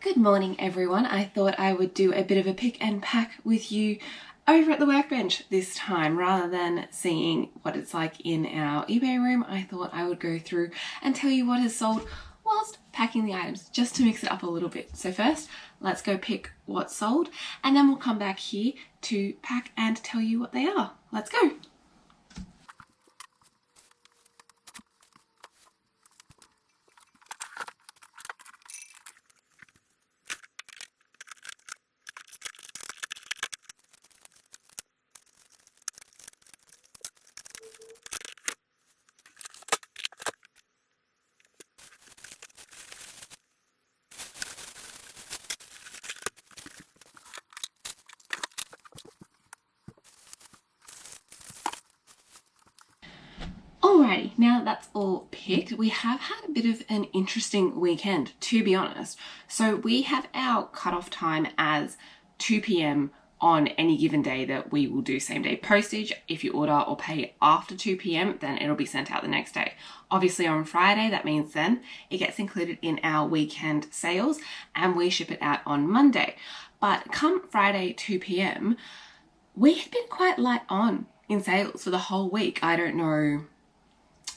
Good morning everyone. I thought I would do a bit of a pick and pack with you over at the workbench this time. Rather than seeing what it's like in our eBay room, I thought I would go through and tell you what has sold whilst packing the items, just to mix it up a little bit. So first, let's go pick what's sold, and then we'll come back here to pack and tell you what they are. Let's go. Alrighty, now that's all picked. We have had a bit of an interesting weekend, to be honest. So we have our cutoff time as 2 p.m. on any given day that we will do same day postage. If you order or pay after 2 p.m, then it'll be sent out the next day. Obviously on Friday, that means then it gets included in our weekend sales and we ship it out on Monday. But come Friday 2 p.m, we have been quite light on in sales for the whole week. I don't know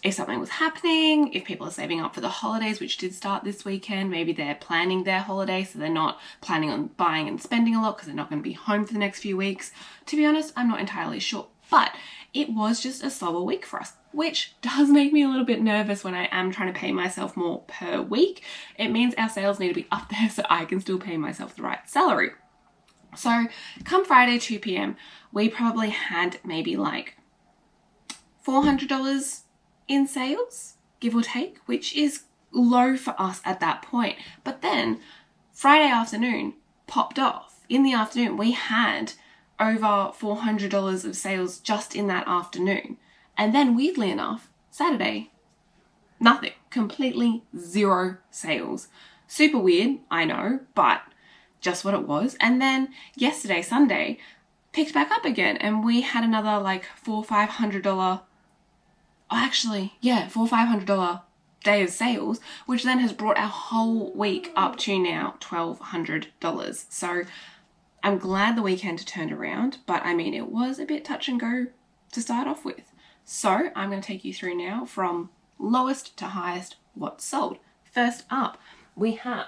if something was happening, if people are saving up for the holidays, which did start this weekend. Maybe they're planning their holiday, so they're not planning on buying and spending a lot because they're not going to be home for the next few weeks. To be honest, I'm not entirely sure, but it was just a slower week for us, which does make me a little bit nervous when I am trying to pay myself more per week. It means our sales need to be up there so I can still pay myself the right salary. So come Friday 2 p.m, we probably had maybe like $400 in sales, give or take, which is low for us at that point. But then Friday afternoon popped off. In the afternoon, we had over $400 of sales just in that afternoon. And then weirdly enough, Saturday, nothing, completely zero sales. Super weird, I know, but just what it was. And then yesterday, Sunday, picked back up again and we had another like $400-500 $400-500 day of sales, which then has brought our whole week up to now $1,200. So I'm glad the weekend turned around, but I mean, it was a bit touch and go to start off with. So I'm going to take you through now from lowest to highest what's sold. First up, we have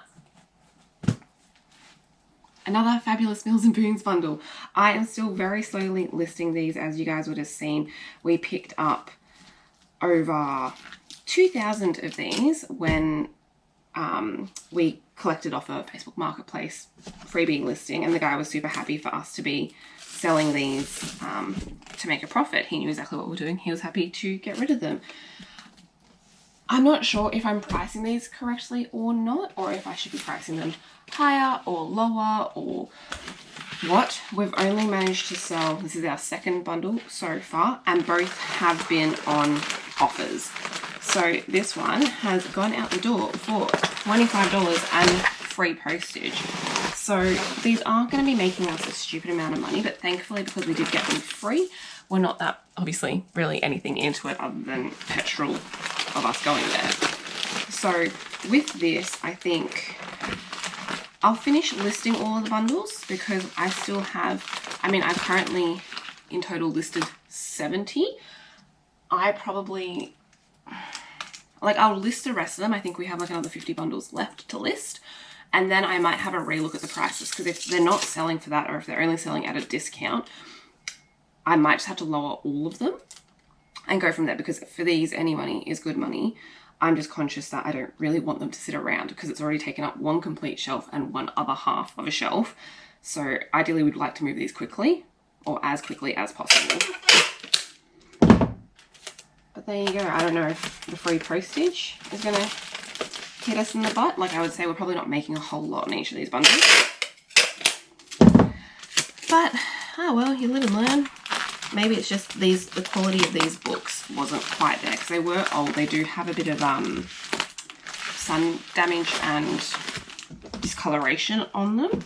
another fabulous Mills and Boons bundle. I am still very slowly listing these, as you guys would have seen. We picked up over 2,000 of these when we collected off a Facebook Marketplace freebie listing, and the guy was super happy for us to be selling these to make a profit. He knew exactly what we're doing. He was happy to get rid of them. I'm not sure if I'm pricing these correctly or not, or if I should be pricing them higher or lower or what. We've only managed to sell, this is our second bundle so far, and both have been on offers. So this one has gone out the door for $25 and free postage. So these aren't going to be making us a stupid amount of money, but thankfully, because we did get them free, we're not that obviously really anything into it other than petrol of us going there. So with this, I think I'll finish listing all of the bundles because I still have, I mean, I've currently in total listed 70. I probably, like, I'll list the rest of them. I think we have like another 50 bundles left to list. And then I might have a relook at the prices, because if they're not selling for that, or if they're only selling at a discount, I might just have to lower all of them and go from there, because for these, any money is good money. I'm just conscious that I don't really want them to sit around because it's already taken up one complete shelf and one other half of a shelf. So ideally we'd like to move these quickly, or as quickly as possible. But there you go. I don't know if the free postage is going to hit us in the butt. Like, I would say we're probably not making a whole lot in each of these bundles. But, oh well, you live and learn. Maybe it's just the quality of these books wasn't quite there, because they were old. They do have a bit of sun damage and discoloration on them.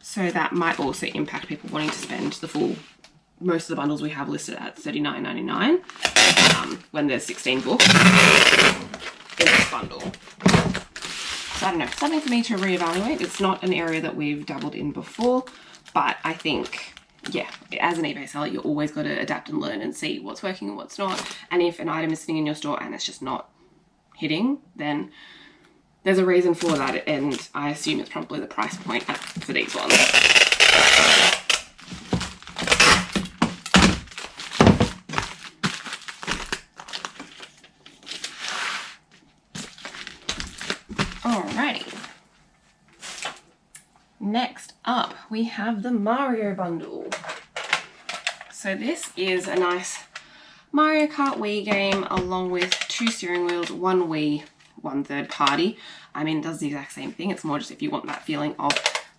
So that might also impact people wanting to spend the full, most of the bundles we have listed at $39.99 when there's 16 books in this bundle. I don't know, something for me to reevaluate. It's not an area that we've dabbled in before, but I think, yeah, as an eBay seller, you always got to adapt and learn and see what's working and what's not. And if an item is sitting in your store and it's just not hitting, then there's a reason for that, and I assume it's probably the price point for these ones. Alrighty. Next up, we have the Mario bundle. So this is a nice Mario Kart Wii game along with 2 steering wheels, 1 Wii, 1 third party. I mean, it does the exact same thing. It's more just if you want that feeling of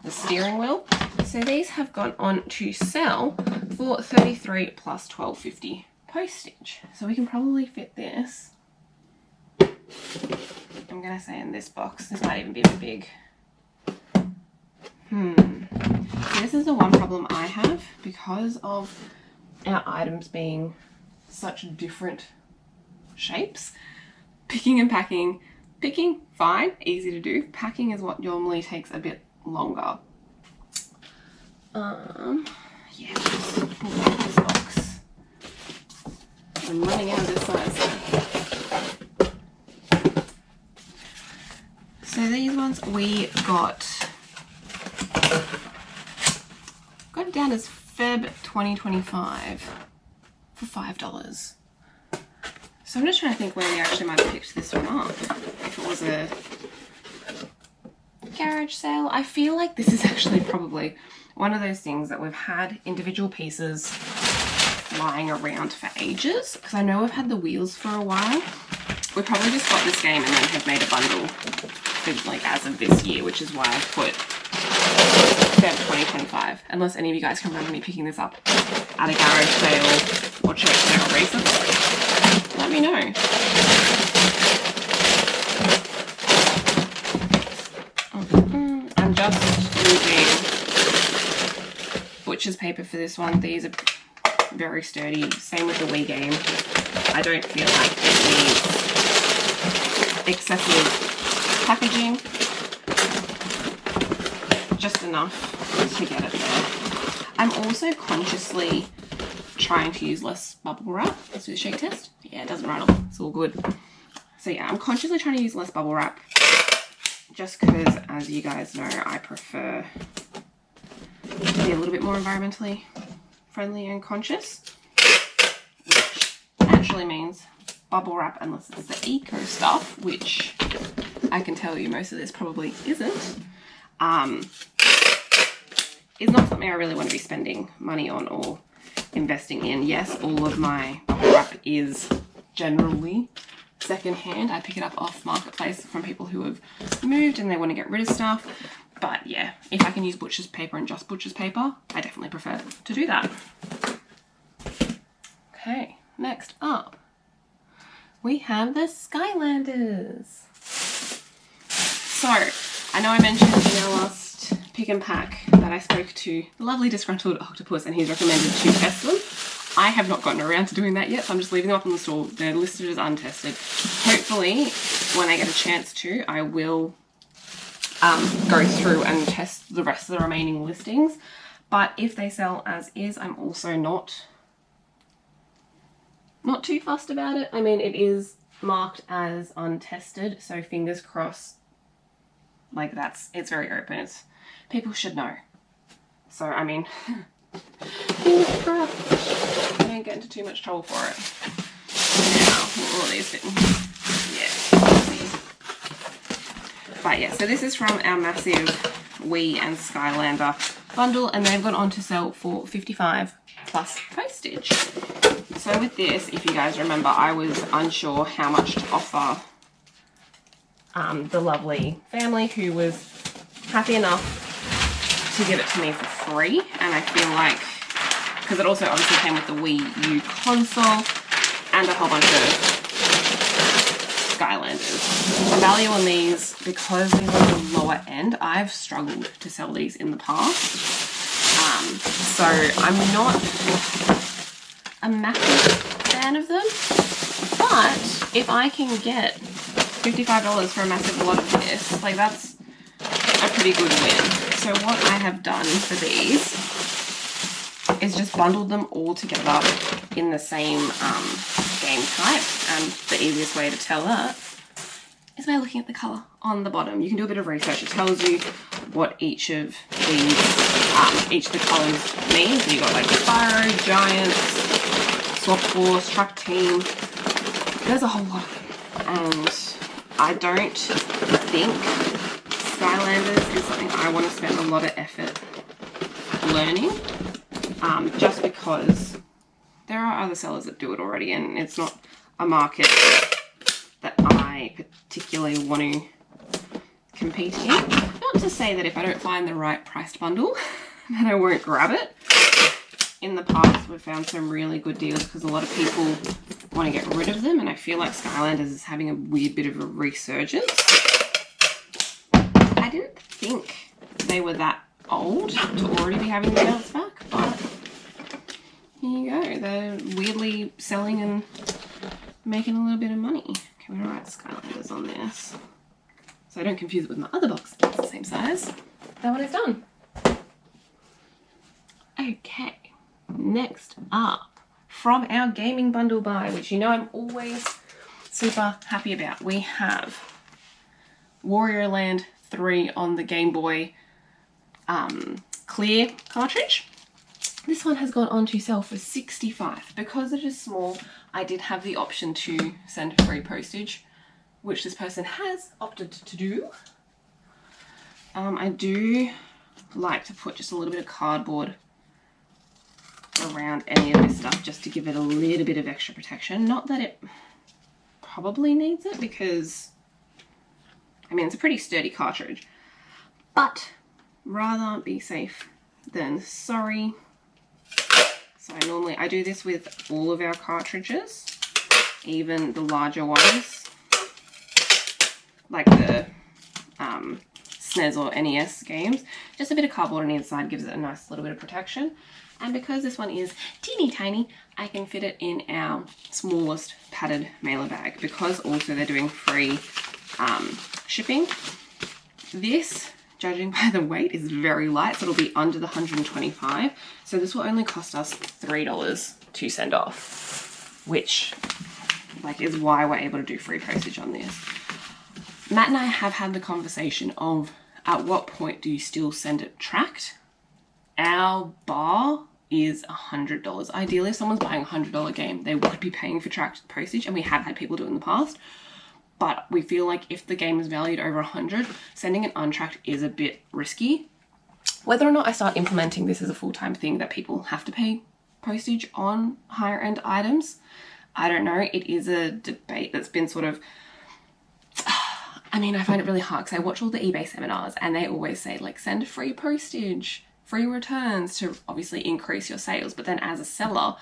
the steering wheel. So these have gone on to sell for $33 plus $12.50 postage. So we can probably fit this, I'm gonna say, in this box. This might even be a bit big. So this is the one problem I have because of our items being such different shapes. Picking and packing. Picking, fine, easy to do. Packing is what normally takes a bit longer. Yeah, just pull out this box. I'm running out of this size. So these ones we got it down as Feb 2025 for $5. So I'm just trying to think where we actually might have picked this one up. If it was a garage sale. I feel like this is actually probably one of those things that we've had individual pieces lying around for ages, because I know we've had the wheels for a while. We probably just got this game and then have made a bundle for, like, as of this year, which is why I put Feb 2025. Unless any of you guys can remember me picking this up at a garage sale or church sale recently. Let me know. I'm just using butcher's paper for this one. These are very sturdy. Same with the Wii game. I don't feel like it needs excessive packaging. Just enough to get it there. I'm also consciously trying to use less bubble wrap. Let's do the shake test. Yeah, it doesn't rattle. It's all good. So yeah, I'm consciously trying to use less bubble wrap just because, as you guys know, I prefer to be a little bit more environmentally friendly and conscious, which actually means bubble wrap, unless it's the eco stuff, which I can tell you most of this probably isn't, is not something I really want to be spending money on or investing in. Yes, all of my bubble wrap is generally secondhand. I pick it up off Marketplace from people who have moved and they want to get rid of stuff. But yeah, if I can use butcher's paper and just butcher's paper, I definitely prefer to do that. Okay, next up, we have the Skylanders. So, I know I mentioned in our last pick and pack that I spoke to the lovely disgruntled octopus and he's recommended to test them. I have not gotten around to doing that yet, so I'm just leaving them up on the store. They're listed as untested. Hopefully, when I get a chance to, I will go through and test the rest of the remaining listings. But if they sell as is, I'm also not too fussed about it. I mean, it is marked as untested, so fingers crossed. Like, it's very open. People should know. So, I mean, fingers crossed. I don't get into too much trouble for it. Now, all of these fitting. Yeah. But yeah, so this is from our massive Wii and Skylander bundle, and they've gone on to sell for $55 plus postage. So with this, if you guys remember, I was unsure how much to offer the lovely family who was happy enough to give it to me for free. And I feel like, because it also obviously came with the Wii U console and a whole bunch of Skylanders. The value on these, because these are the lower end, I've struggled to sell these in the past. So I'm not a massive fan of them, but if I can get $55 for a massive lot of this. Like, that's a pretty good win. So what I have done for these is just bundled them all together in the same game type. And the easiest way to tell that is by looking at the colour on the bottom. You can do a bit of research. It tells you what each of these, each of the colours mean. So you've got like Spyro, Giants, Swap Force, Truck Team. There's a whole lot of them. And I don't think Skylanders is something I want to spend a lot of effort learning, just because there are other sellers that do it already, and it's not a market that I particularly want to compete in. Not to say that if I don't find the right priced bundle, that I won't grab it. In the past, we've found some really good deals because a lot of people want to get rid of them, and I feel like Skylanders is having a weird bit of a resurgence. I didn't think they were that old to already be having the bounce back, but here you go. They're weirdly selling and making a little bit of money. Okay, we're gonna write Skylanders on this so I don't confuse it with my other box. It's the same size. That one is done. Okay, next up, from our gaming bundle buy, which you know I'm always super happy about, we have Wario Land 3 on the Game Boy clear cartridge. This one has gone on to sell for $65. Because it is small, I did have the option to send free postage, which this person has opted to do. I do like to put just a little bit of cardboard around any of this stuff just to give it a little bit of extra protection. Not that it probably needs it, because I mean, it's a pretty sturdy cartridge, but rather be safe than sorry. So I do this with all of our cartridges, even the larger ones, like the SNES or NES games. Just a bit of cardboard on the inside gives it a nice little bit of protection. And because this one is teeny tiny, I can fit it in our smallest padded mailer bag, because also they're doing free shipping. This, judging by the weight, is very light, so it'll be under the 125. So this will only cost us $3 to send off, which is why we're able to do free postage on this. Matt and I have had the conversation of at what point do you still send it tracked? Our bar is $100. Ideally, if someone's buying a $100 game, they would be paying for tracked postage, and we have had people do it in the past. But we feel like if the game is valued over 100, sending it untracked is a bit risky. Whether or not I start implementing this as a full-time thing that people have to pay postage on higher end items, I don't know. It is a debate that's been sort of, I mean, I find it really hard because I watch all the eBay seminars and they always say like send free postage, free returns to obviously increase your sales. But then as a seller,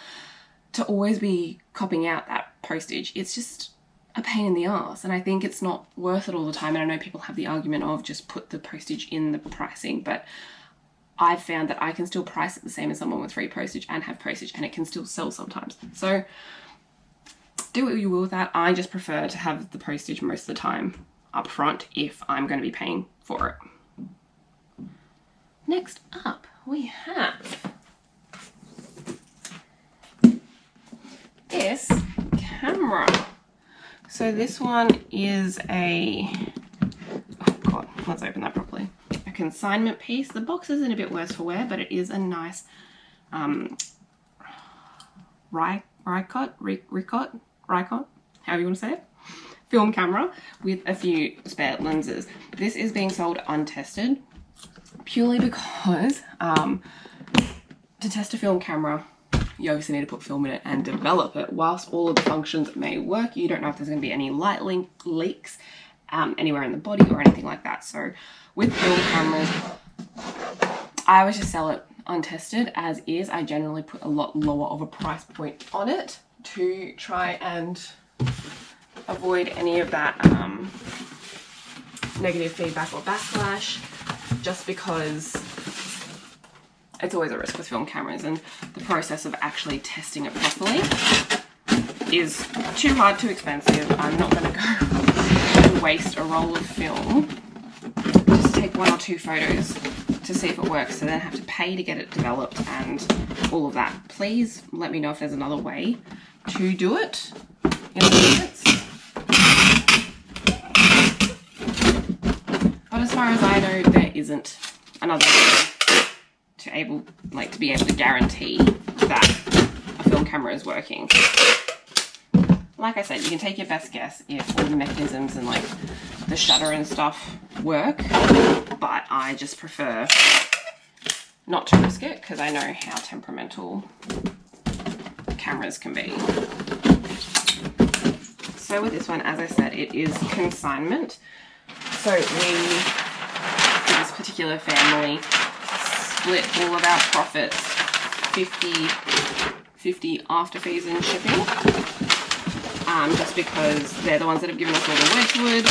to always be copying out that postage, it's just a pain in the ass, and I think it's not worth it all the time. And I know people have the argument of just put the postage in the pricing, but I've found that I can still price it the same as someone with free postage and have postage, and it can still sell sometimes. So do what you will with that. I just prefer to have the postage most of the time up front if I'm going to be paying for it. Next up, we have this camera. So this one is a, oh God, let's open that properly. A consignment piece. The box is in a bit worse for wear, but it is a nice Ricot, however you want to say it, film camera with a few spare lenses. This is being sold untested purely because to test a film camera, you obviously need to put film in it and develop it. Whilst all of the functions may work, you don't know if there's going to be any light leaks anywhere in the body or anything like that. So with film cameras, I always just sell it untested as is. I generally put a lot lower of a price point on it to try and avoid any of that negative feedback or backlash, just because it's always a risk with film cameras, and the process of actually testing it properly is too hard, too expensive. I'm not going to go waste a roll of film just to take 1 or 2 photos to see if it works, so then I have to pay to get it developed and all of that. Please let me know if there's another way to do it in the comments. But as far as I know, there isn't another way to be able to guarantee that a film camera is working. Like I said, you can take your best guess if all the mechanisms and like the shutter and stuff work, but I just prefer not to risk it because I know how temperamental cameras can be. So with this one, as I said, it is consignment. So we, for this particular family, split all of our profits 50-50 after fees and shipping. Just because they're the ones that have given us all the Wedgwood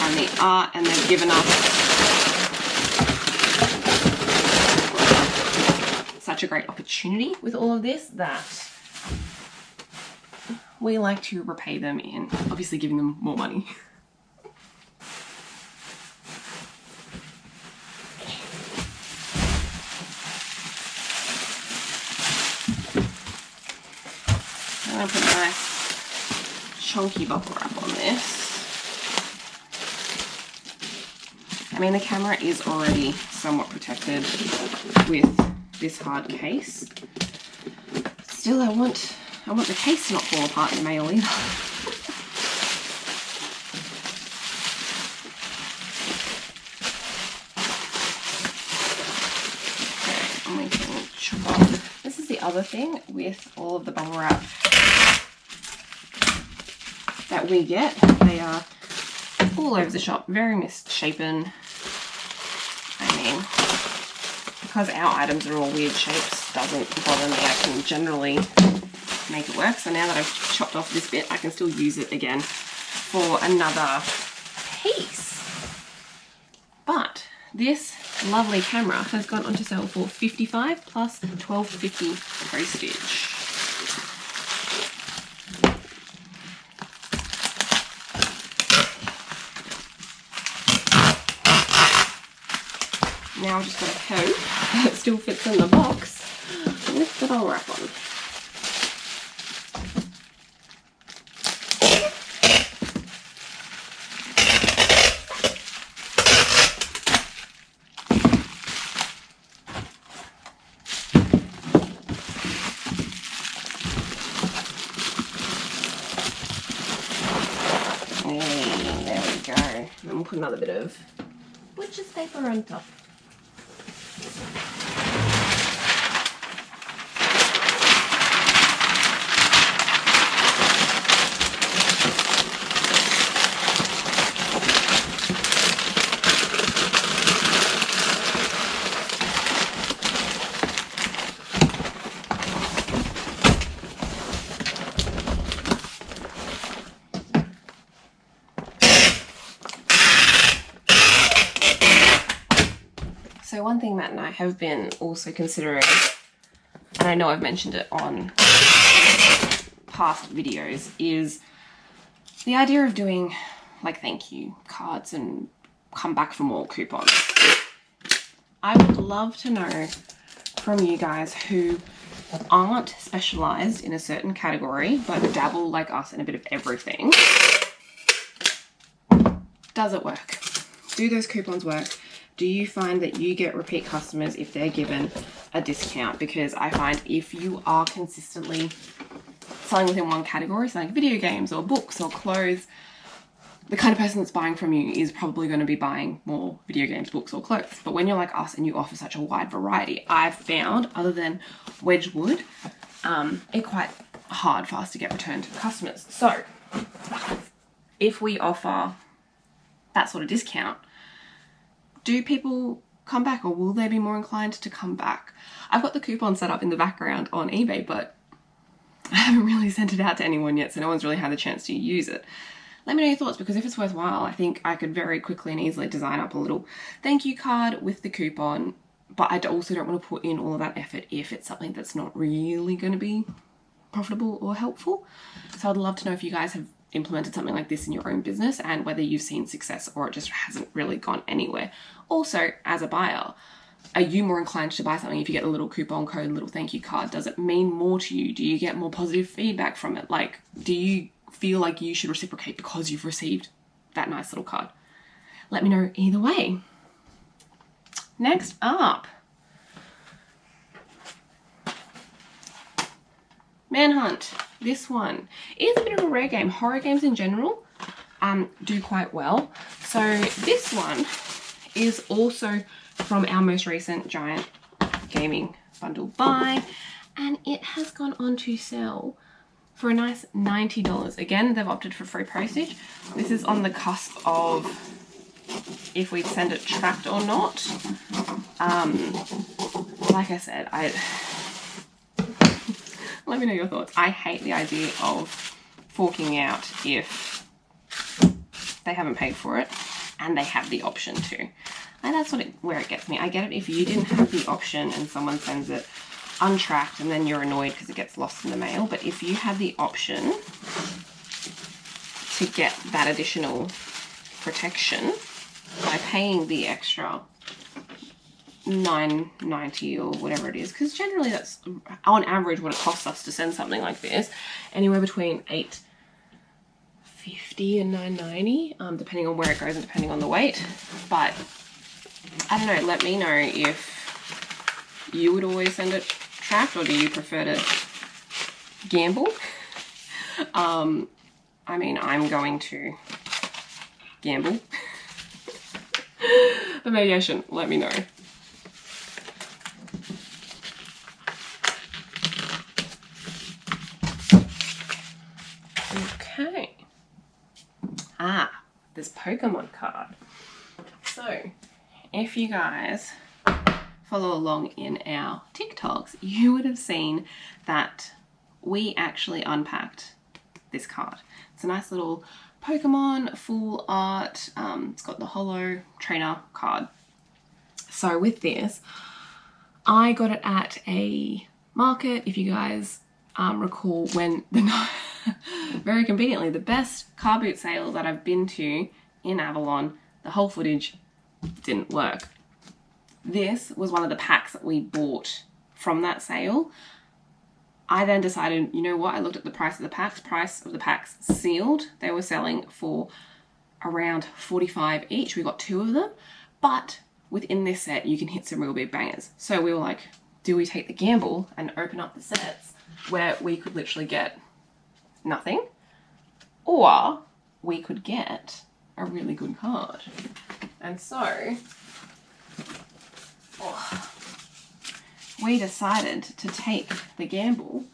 and the art, and they've given us such a great opportunity with all of this that we like to repay them in obviously giving them more money. I'm going to put a nice chunky bubble wrap on this. I mean, the camera is already somewhat protected with this hard case. Still, I want the case to not fall apart in the mail either. Okay, and we can chop off. This is the other thing with all of the bubble wrap that we get. They are all over the shop, very misshapen. I mean, because our items are all weird shapes, doesn't bother me. I can generally make it work. So now that I've chopped off this bit, I can still use it again for another piece. But this lovely camera has gone onto sale for $55 plus $12.50 postage. Now I've just got to hope that it still fits in the box with the bubble wrap on. Hey, there we go. And we'll put another bit of butcher's paper on top. So one thing Matt and I have been also considering, and I know I've mentioned it on past videos, is the idea of doing like thank you cards and come back for more coupons. I would love to know from you guys who aren't specialized in a certain category but dabble like us in a bit of everything. Does it work? Do those coupons work? Do you find that you get repeat customers if they're given a discount? Because I find if you are consistently selling within one category, so like video games or books or clothes, the kind of person that's buying from you is probably going to be buying more video games, books or clothes. But when you're like us and you offer such a wide variety, I've found, other than Wedgwood, it's quite hard for us to get return customers. So if we offer that sort of discount, do people come back, or will they be more inclined to come back? I've got the coupon set up in the background on eBay, but I haven't really sent it out to anyone yet, so no one's really had a chance to use it. Let me know your thoughts, because if it's worthwhile, I think I could very quickly and easily design up a little thank you card with the coupon, but I also don't want to put in all of that effort if it's something that's not really going to be profitable or helpful. So I'd love to know if you guys have implemented something like this in your own business and whether you've seen success or it just hasn't really gone anywhere. Also, as a buyer, are you more inclined to buy something if you get a little coupon code, a little thank you card? Does it mean more to you? Do you get more positive feedback from it? Like, do you feel like you should reciprocate because you've received that nice little card? Let me know either way. Next up, Manhunt. This one is a bit of a rare game. Horror games in general do quite well. So this one is also from our most recent Giant Gaming Bundle buy, and it has gone on to sell for a nice $90. Again, they've opted for free postage. This is on the cusp of if we send it tracked or not. Like I said, let me know your thoughts. I hate the idea of forking out if they haven't paid for it and they have the option to. And that's where it gets me. I get it if you didn't have the option and someone sends it untracked and then you're annoyed because it gets lost in the mail. But if you had the option to get that additional protection by paying the extra $9.90 or whatever it is, because generally that's on average what it costs us to send something like this, anywhere between $8.50 and $9.90, depending on where it goes and depending on the weight. But I don't know, let me know if you would always send it tracked or do you prefer to gamble? I mean, I'm going to gamble, but maybe I shouldn't. Let me know. Okay. This Pokemon card. So, if you guys follow along in our TikToks, you would have seen that we actually unpacked this card. It's a nice little Pokemon full art. It's got the holo trainer card. So with this, I got it at a market. If you guys recall when very conveniently, the best car boot sale that I've been to in Avalon, the whole footage didn't work. This was one of the packs that we bought from that sale. I then decided, you know what, I looked at the price of the packs sealed. They were selling for around $45 each. We got 2 of them, but within this set, you can hit some real big bangers. So we were like, do we take the gamble and open up the sets where we could literally get nothing, or we could get a really good card? And so we decided to take the gamble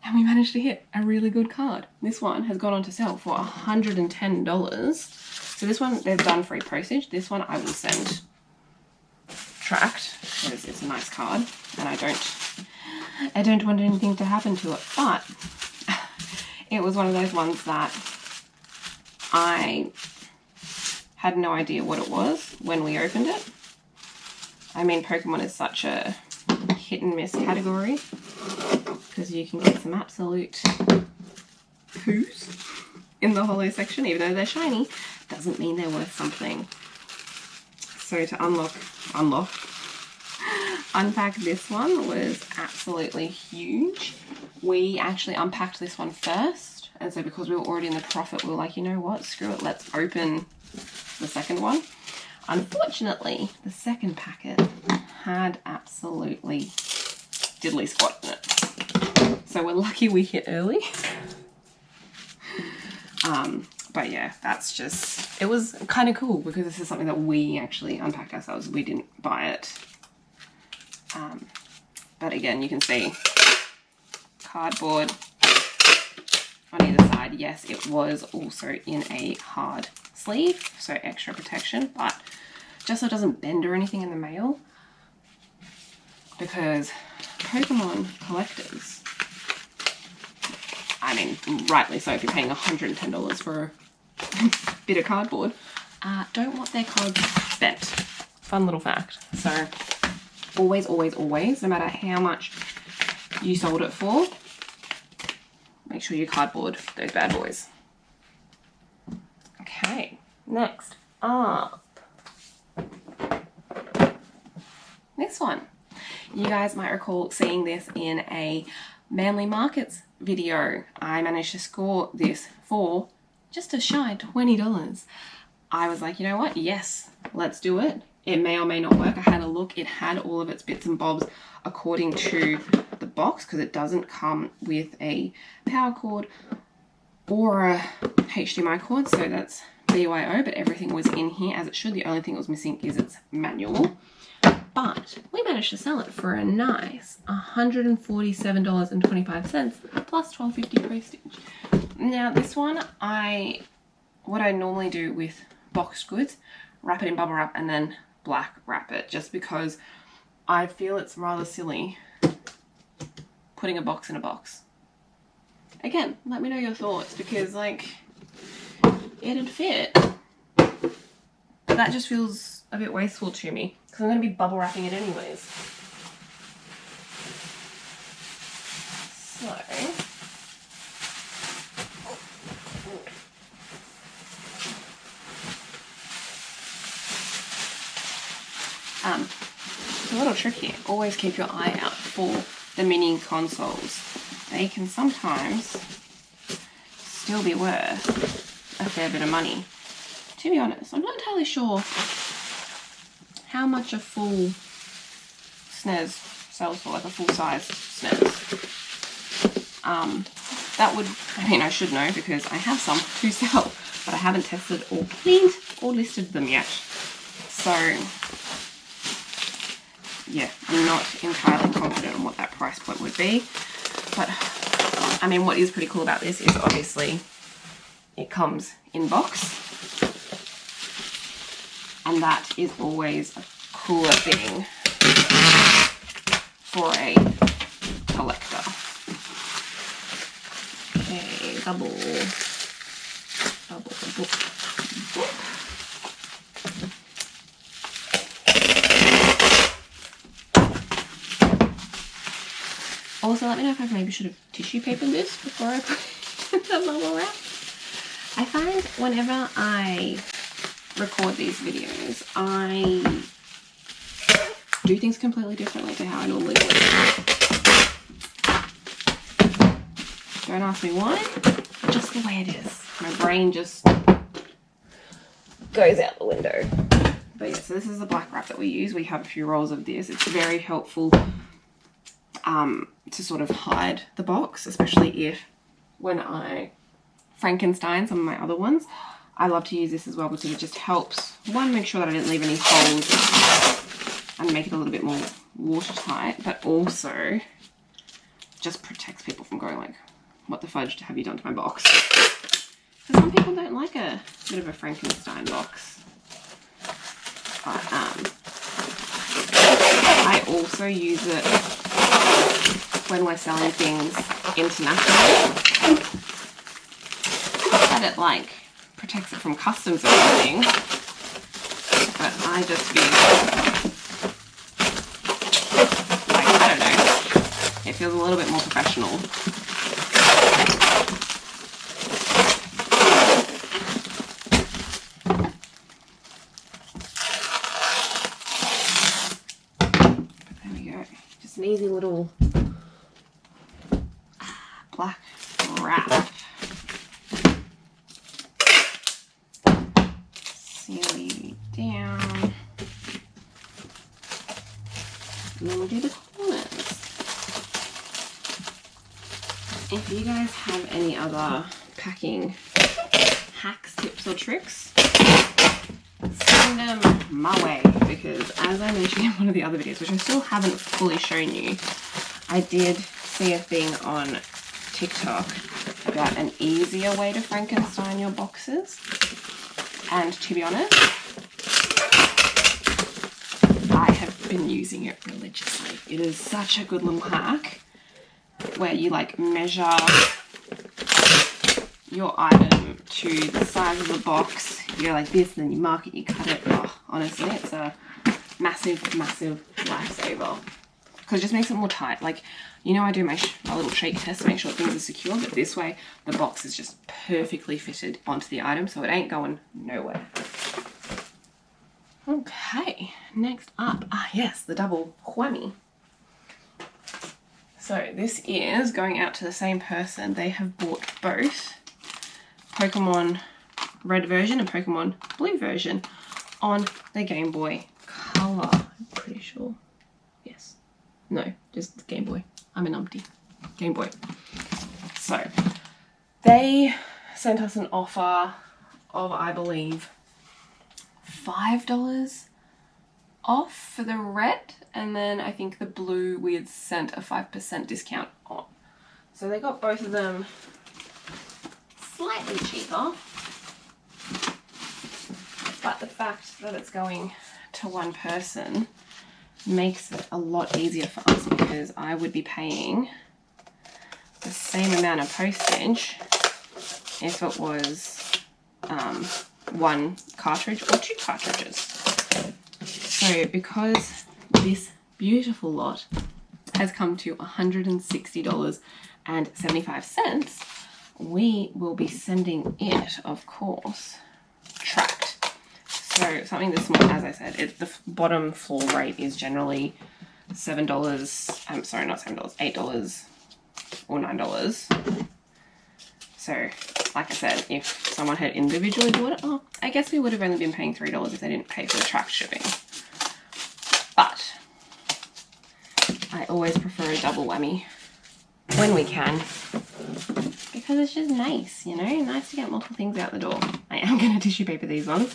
and we managed to hit a really good card. This one has gone on to sell for $110. So this one, they've done free postage. This one I will send tracked because it's a nice card and I don't want anything to happen to it. But it was one of those ones that I had no idea what it was when we opened it. I mean, Pokemon is such a hit and miss category because you can get some absolute poos in the holo section. Even though they're shiny, doesn't mean they're worth something. So to unpack this one was absolutely huge. We actually unpacked this one first, and so because we were already in the profit, we were like, you know what, screw it, let's open the second one. Unfortunately, the second packet had absolutely diddly squat in it. So we're lucky we hit early. But yeah, that's just, it was kind of cool because this is something that we actually unpacked ourselves. We didn't buy it. But again, you can see cardboard on either side. Yes, it was also in a hard sleeve, so extra protection, but just so it doesn't bend or anything in the mail, because Pokemon collectors, I mean, rightly so, if you're paying $110 for a bit of cardboard, don't want their cards bent. Fun little fact. So always, always, always, no matter how much you sold it for, make sure you cardboard those bad boys. Okay, next up, this one. You guys might recall seeing this in a Manly Markets video. I managed to score this for just a shy $20. I was like, you know what? Yes, let's do it. It may or may not work. I had a look. It had all of its bits and bobs according to the box because it doesn't come with a power cord or a HDMI cord. So that's BYO, but everything was in here as it should. The only thing that was missing is its manual. But we managed to sell it for a nice $147.25 plus $12.50 postage. Now this one, what I normally do with boxed goods, wrap it in bubble wrap and then black wrap it, just because I feel it's rather silly putting a box in a box. Again, let me know your thoughts, because like it'd fit, but that just feels a bit wasteful to me because I'm going to be bubble wrapping it anyways. So it's a little tricky. Always keep your eye out for the mini consoles. They can sometimes still be worth a fair bit of money. To be honest, I'm not entirely sure how much a full SNES sells for, like a full-size SNES. That would, I mean, I should know because I have some to sell, but I haven't tested or cleaned or listed them yet. So yeah, I'm not entirely confident on what that price point would be. But I mean, what is pretty cool about this is obviously it comes in box, and that is always a cooler thing for a collector. Okay, bubble. Also, let me know if I maybe should have tissue papered this before I put it in the bubble wrap. I find whenever I record these videos, I do things completely differently to how I normally do. Don't ask me why, just the way it is. My brain just goes out the window. But yeah, so this is the black wrap that we use. We have a few rolls of this. It's very helpful to sort of hide the box, especially if when I Frankenstein some of my other ones. I love to use this as well because it just helps, one, make sure that I didn't leave any holes and make it a little bit more watertight, but also just protects people from going like, what the fudge have you done to my box? So some people don't like a bit of a Frankenstein box. But I also use it when we're selling things internationally. That it like protects it from customs and everything. But I just feel like, I don't know, it feels a little bit more professional. There we go. Just an easy little black wrap. Seal you down. And then we'll do the corners. If you guys have any other packing hacks, tips or tricks, send them my way, because as I mentioned in one of the other videos, which I still haven't fully shown you, I did see a thing on TikTok about an easier way to Frankenstein your boxes, and to be honest, I have been using it religiously. It is such a good little hack where you like measure your item to the size of the box. You go like this, then you mark it, you cut it. Oh, honestly, it's a massive, massive lifesaver. because it just makes it more tight. Like, you know, I do my little shake test to make sure things are secure, but this way the box is just perfectly fitted onto the item, so it ain't going nowhere. Okay, next up, yes, the double whammy. So this is going out to the same person. They have bought both Pokemon Red version and Pokemon Blue version on the Game Boy Color, I'm pretty sure. Yes. No, just Game Boy. I'm an umpty. Game Boy. So, they sent us an offer of, I believe, $5 off for the red, and then I think the blue we had sent a 5% discount on. So they got both of them slightly cheaper, but the fact that it's going to one person makes it a lot easier for us, because I would be paying the same amount of postage if it was one cartridge or two cartridges. So because this beautiful lot has come to $160.75, we will be sending it, of course, tracked. So something this small, as I said, the bottom floor rate is generally $7, I'm sorry, not $7, $8 or $9. So, like I said, if someone had individually bought it, I guess we would have only been paying $3 if they didn't pay for the tracked shipping. But I always prefer a double whammy when we can, because it's just nice, you know, nice to get multiple things out the door. I am going to tissue paper these ones,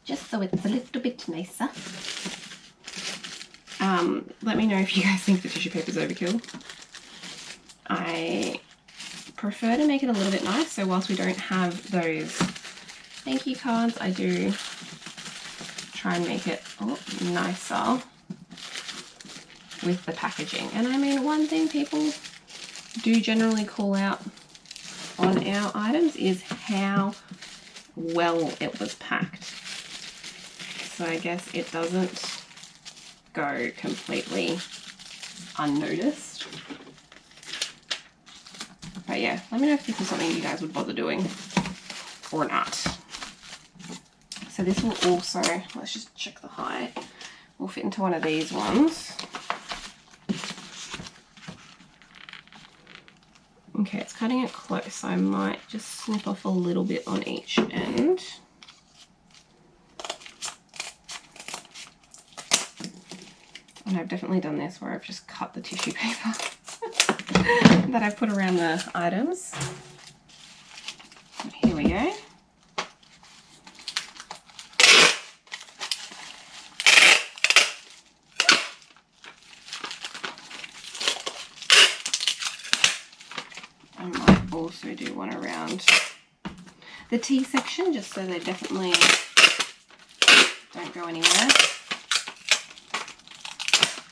just so it's a little bit nicer. Let me know if you guys think the tissue paper is overkill. I prefer to make it a little bit nice, so whilst we don't have those thank you cards, I do try and make it nicer with the packaging. And I mean, one thing people do generally call out on our items is how well it was packed. So I guess it doesn't go completely unnoticed. But yeah, let me know if this is something you guys would bother doing or not. So this will also, let's just check the height, will fit into one of these ones. Okay, it's cutting it close, so I might just snip off a little bit on each end. And I've definitely done this where I've just cut the tissue paper that I've put around the items. Here we go. I might also do one around the tea section, just so they definitely don't go anywhere.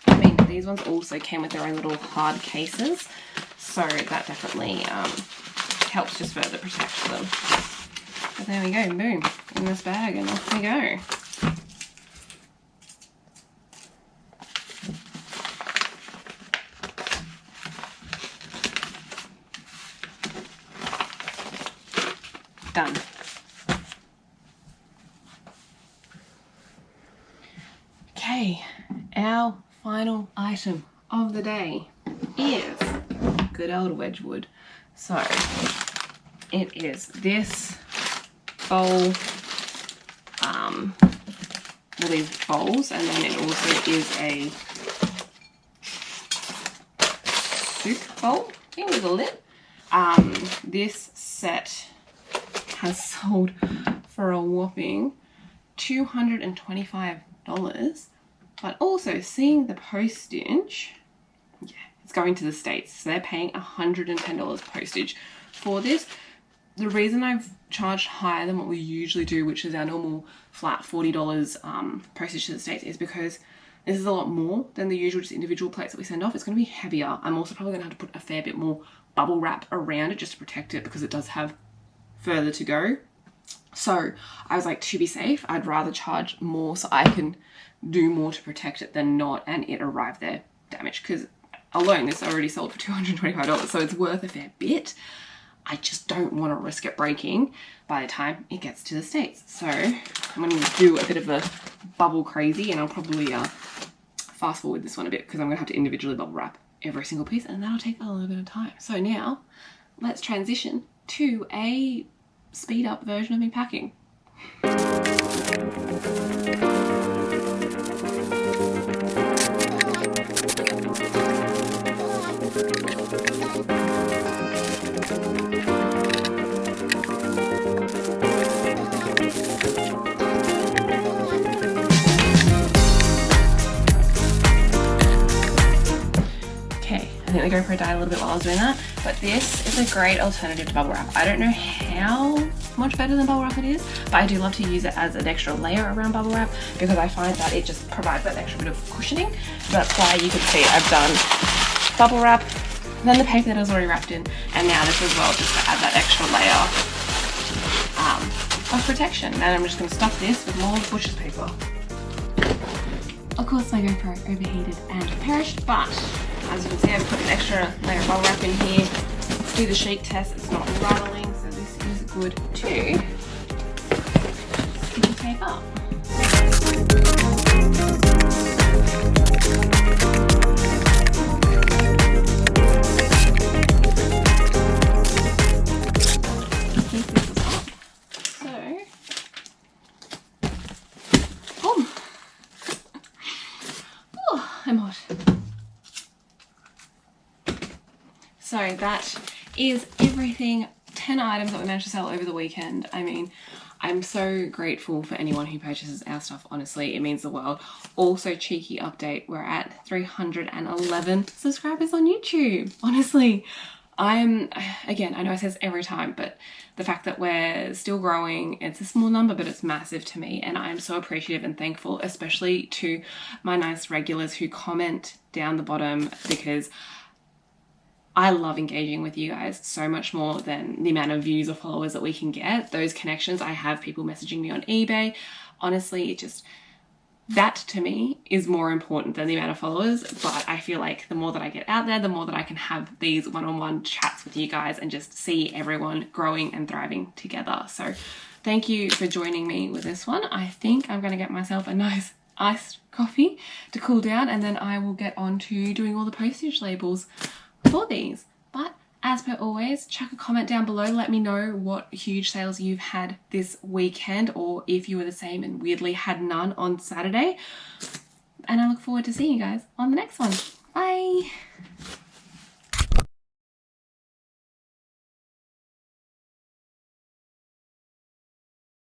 I mean, these ones also came with their own little hard cases, so that definitely helps just further protect them. But there we go, boom, in this bag, and off we go. Done. Okay, our final item of the day is good old Wedgwood. So it is this bowl, well, these bowls, and then it also is a soup bowl thing with a lid. This set has sold for a whopping $225, but also seeing the postage, yeah, it's going to the States, so they're paying $110 postage for this. The reason I've charged higher than what we usually do, which is our normal flat $40 postage to the States, is because this is a lot more than the usual just individual plates that we send off. It's going to be heavier. I'm also probably going to have to put a fair bit more bubble wrap around it just to protect it, because it does have further to go. So I was like, to be safe, I'd rather charge more so I can do more to protect it than not, and it arrived there damage, because alone this already sold for $225, so it's worth a fair bit. I just don't want to risk it breaking by the time it gets to the States. So I'm going to do a bit of a bubble crazy, and I'll probably fast forward this one a bit because I'm going to have to individually bubble wrap every single piece, and that'll take a little bit of time. So now let's transition to a speed up version of me packing. I think the GoPro died a little bit while I was doing that, but this is a great alternative to bubble wrap. I don't know how much better than bubble wrap it is, but I do love to use it as an extra layer around bubble wrap because I find that it just provides that extra bit of cushioning. That's why you can see I've done bubble wrap, then the paper that I was already wrapped in, and now this as well, just to add that extra layer of protection. And I'm just going to stuff this with more butcher's paper. Of course my GoPro overheated and perished, but as you can see, I've put an extra layer of bubble wrap in here. Let's do the shake test. It's not rattling, so this is good to sticky tape up. I'm hot. So that is everything, 10 items that we managed to sell over the weekend. I mean, I'm so grateful for anyone who purchases our stuff, honestly, it means the world. Also, cheeky update, we're at 311 subscribers on YouTube. Honestly, again, I know I say this every time, but the fact that we're still growing, it's a small number, but it's massive to me. And I'm so appreciative and thankful, especially to my nice regulars who comment down the bottom, because I love engaging with you guys so much more than the amount of views or followers that we can get. Those connections, I have people messaging me on eBay. Honestly, that to me is more important than the amount of followers, but I feel like the more that I get out there, the more that I can have these one-on-one chats with you guys and just see everyone growing and thriving together. So thank you for joining me with this one. I think I'm going to get myself a nice iced coffee to cool down, and then I will get on to doing all the postage labels for these. But as per always, chuck a comment down below, let me know what huge sales you've had this weekend, or if you were the same and weirdly had none on Saturday. And I look forward to seeing you guys on the next one. Bye!